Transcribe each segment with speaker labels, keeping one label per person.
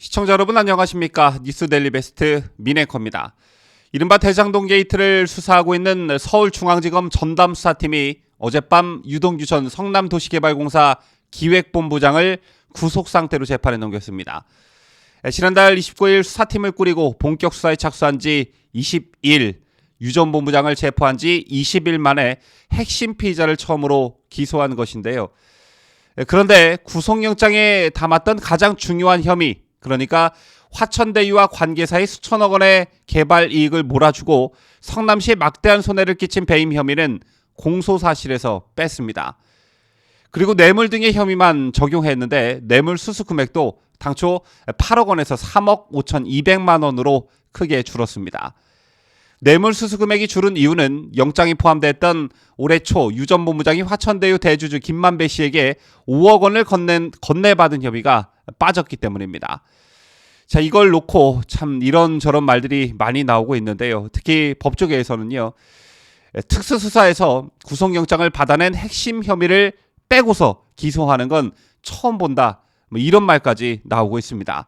Speaker 1: 시청자 여러분 안녕하십니까? 뉴스데일리 베스트 미네커입니다. 이른바 대장동 게이트를 수사하고 있는 서울중앙지검 전담수사팀이 어젯밤 유동규 전 성남도시개발공사 기획본부장을 구속상태로 재판에 넘겼습니다. 지난달 29일 수사팀을 꾸리고 본격 수사에 착수한 지 20일, 유 전 본부장을 체포한 지 20일 만에 핵심 피의자를 처음으로 기소한 것인데요. 그런데 구속영장에 담았던 가장 중요한 혐의, 그러니까 화천대유와 관계사의 수천억 원의 개발 이익을 몰아주고 성남시에 막대한 손해를 끼친 배임 혐의는 공소사실에서 뺐습니다. 그리고 뇌물 등의 혐의만 적용했는데 뇌물 수수 금액도 당초 8억 원에서 3억 5,200만 원으로 크게 줄었습니다. 뇌물 수수 금액이 줄은 이유는 영장이 포함됐던 올해 초 유 전 본부장이 화천대유 대주주 김만배 씨에게 5억 원을 건네받은 혐의가 빠졌기 때문입니다. 자, 이걸 놓고 참 이런저런 말들이 많이 나오고 있는데요. 특히 법조계에서는요, 특수수사에서 구속영장을 받아낸 핵심 혐의를 빼고서 기소하는 건 처음 본다, 이런 말까지 나오고 있습니다.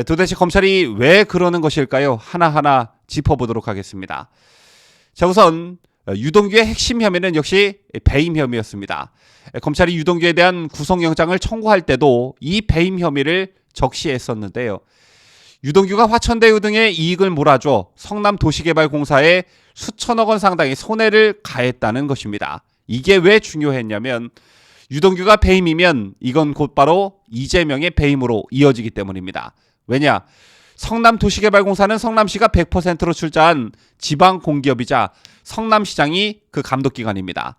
Speaker 1: 도대체 검찰이 왜 그러는 것일까요? 하나하나 짚어보도록 하겠습니다. 자, 우선 유동규의 핵심 혐의는 역시 배임 혐의였습니다. 검찰이 유동규에 대한 구속영장을 청구할 때도 이 배임 혐의를 적시했었는데요. 유동규가 화천대유 등의 이익을 몰아줘 성남도시개발공사에 수천억 원 상당의 손해를 가했다는 것입니다. 이게 왜 중요했냐면 유동규가 배임이면 이건 곧바로 이재명의 배임으로 이어지기 때문입니다. 왜냐? 성남도시개발공사는 성남시가 100%로 출자한 지방공기업이자 성남시장이 그 감독기관입니다.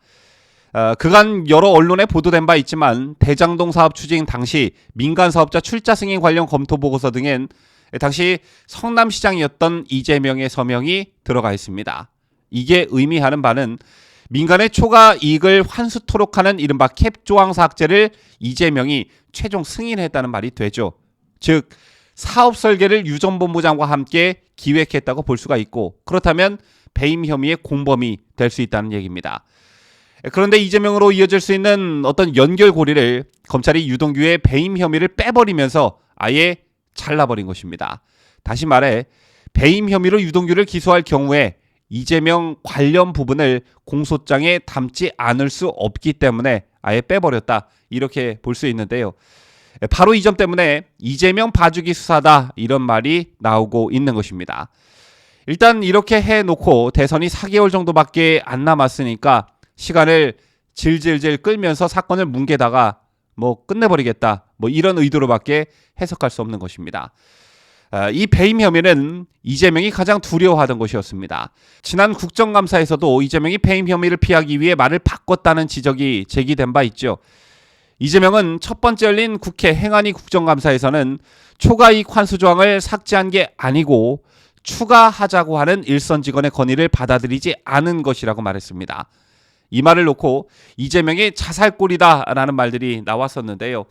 Speaker 1: 그간 여러 언론에 보도된 바 있지만 대장동 사업 추진 당시 민간사업자 출자 승인 관련 검토 보고서 등엔 당시 성남시장이었던 이재명의 서명이 들어가 있습니다. 이게 의미하는 바는 민간의 초과 이익을 환수토록 하는 이른바 캡조항 삭제를 이재명이 최종 승인했다는 말이 되죠. 즉 사업 설계를 유 전 본부장과 함께 기획했다고 볼 수가 있고, 그렇다면 배임 혐의의 공범이 될 수 있다는 얘기입니다. 그런데 이재명으로 이어질 수 있는 어떤 연결고리를 검찰이 유동규의 배임 혐의를 빼버리면서 아예 잘라버린 것입니다. 다시 말해 배임 혐의로 유동규를 기소할 경우에 이재명 관련 부분을 공소장에 담지 않을 수 없기 때문에 아예 빼버렸다, 이렇게 볼 수 있는데요. 바로 이 점 때문에 이재명 봐주기 수사다, 이런 말이 나오고 있는 것입니다. 일단 이렇게 해놓고 대선이 4개월 정도밖에 안 남았으니까 시간을 질질질 끌면서 사건을 뭉개다가 끝내버리겠다, 이런 의도로밖에 해석할 수 없는 것입니다. 이 배임 혐의는 이재명이 가장 두려워하던 것이었습니다. 지난 국정감사에서도 이재명이 배임 혐의를 피하기 위해 말을 바꿨다는 지적이 제기된 바 있죠. 이재명은 첫 번째 열린 국회 행안위 국정감사에서는 초과이익 환수 조항을 삭제한 게 아니고 추가하자고 하는 일선 직원의 건의를 받아들이지 않은 것이라고 말했습니다. 이 말을 놓고 이재명이 자살골이다라는 말들이 나왔었는데요.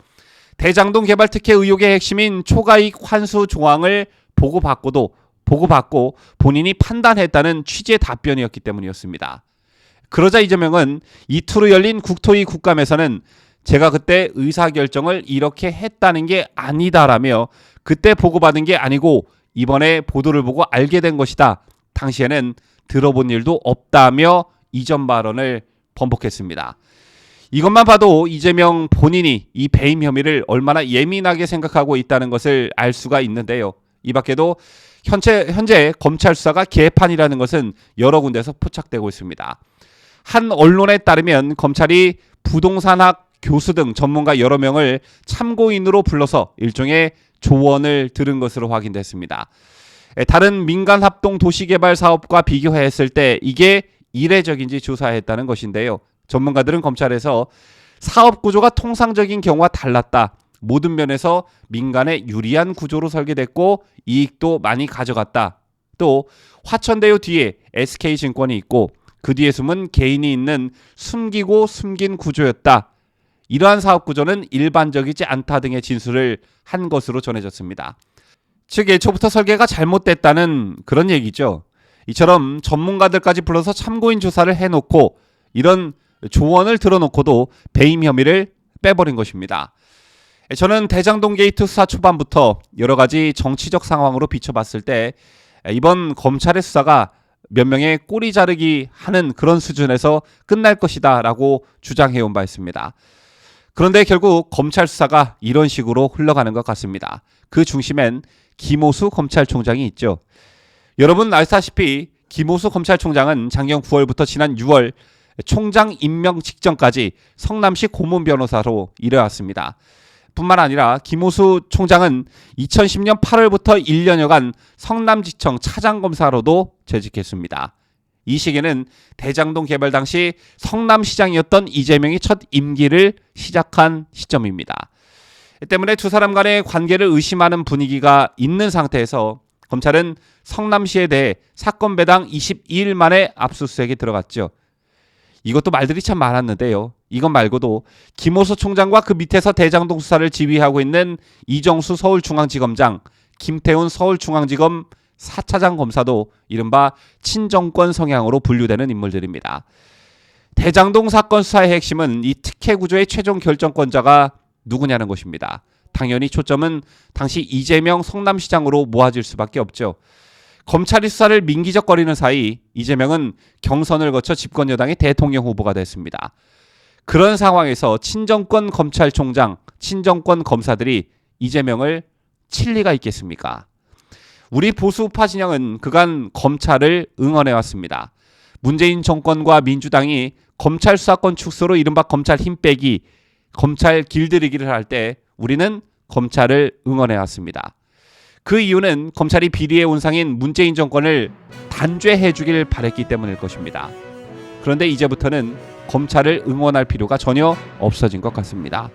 Speaker 1: 대장동 개발 특혜 의혹의 핵심인 초과이익 환수 조항을 보고받고 본인이 판단했다는 취지의 답변이었기 때문이었습니다. 그러자 이재명은 이틀 후 열린 국토위 국감에서는 제가 그때 의사결정을 이렇게 했다는 게 아니다라며 그때 보고받은 게 아니고 이번에 보도를 보고 알게 된 것이다, 당시에는 들어본 일도 없다며 이전 발언을 번복했습니다. 이것만 봐도 이재명 본인이 이 배임 혐의를 얼마나 예민하게 생각하고 있다는 것을 알 수가 있는데요. 이 밖에도 현재 검찰 수사가 개판이라는 것은 여러 군데서 포착되고 있습니다. 한 언론에 따르면 검찰이 부동산학 교수 등 전문가 여러 명을 참고인으로 불러서 일종의 조언을 들은 것으로 확인됐습니다. 다른 민간 합동 도시개발 사업과 비교했을 때 이게 이례적인지 조사했다는 것인데요. 전문가들은 검찰에서 사업 구조가 통상적인 경우와 달랐다, 모든 면에서 민간에 유리한 구조로 설계됐고 이익도 많이 가져갔다, 또 화천대유 뒤에 SK증권이 있고 그 뒤에 숨은 개인이 있는 숨기고 숨긴 구조였다, 이러한 사업 구조는 일반적이지 않다 등의 진술을 한 것으로 전해졌습니다. 즉 애초부터 설계가 잘못됐다는 그런 얘기죠. 이처럼 전문가들까지 불러서 참고인 조사를 해놓고 이런 조언을 들어놓고도 배임 혐의를 빼버린 것입니다. 저는 대장동 게이트 수사 초반부터 여러 가지 정치적 상황으로 비춰봤을 때 이번 검찰의 수사가 몇 명의 꼬리 자르기 하는 그런 수준에서 끝날 것이다 라고 주장해온 바 있습니다. 그런데 결국 검찰 수사가 이런 식으로 흘러가는 것 같습니다. 그 중심엔 김오수 검찰총장이 있죠. 여러분 아시다시피 김오수 검찰총장은 작년 9월부터 지난 6월 총장 임명 직전까지 성남시 고문 변호사로 일해왔습니다. 뿐만 아니라 김오수 총장은 2010년 8월부터 1년여간 성남지청 차장검사로도 재직했습니다. 이 시기는 대장동 개발 당시 성남시장이었던 이재명이 첫 임기를 시작한 시점입니다. 때문에 두 사람 간의 관계를 의심하는 분위기가 있는 상태에서 검찰은 성남시에 대해 사건 배당 22일 만에 압수수색에 들어갔죠. 이것도 말들이 참 많았는데요. 이것 말고도 김오수 총장과 그 밑에서 대장동 수사를 지휘하고 있는 이정수 서울중앙지검장, 김태훈 서울중앙지검 4차장 검사도 이른바 친정권 성향으로 분류되는 인물들입니다. 대장동 사건 수사의 핵심은 이 특혜 구조의 최종 결정권자가 누구냐는 것입니다. 당연히 초점은 당시 이재명 성남시장으로 모아질 수밖에 없죠. 검찰이 수사를 민기적거리는 사이 이재명은 경선을 거쳐 집권 여당의 대통령 후보가 됐습니다. 그런 상황에서 친정권 검찰총장, 친정권 검사들이 이재명을 칠 리가 있겠습니까? 우리 보수우파 진영은 그간 검찰을 응원해왔습니다. 문재인 정권과 민주당이 검찰 수사권 축소로 이른바 검찰 힘 빼기, 검찰 길들이기를 할 때 우리는 검찰을 응원해왔습니다. 그 이유는 검찰이 비리의 온상인 문재인 정권을 단죄해 주길 바랬기 때문일 것입니다. 그런데 이제부터는 검찰을 응원할 필요가 전혀 없어진 것 같습니다.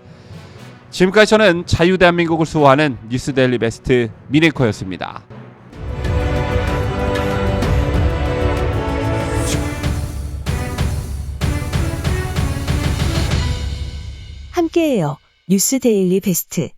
Speaker 1: 지금까지 저는 자유대한민국을 수호하는 뉴스데일리 베스트 미네커였습니다.
Speaker 2: 함께해요. 뉴스데일리 베스트.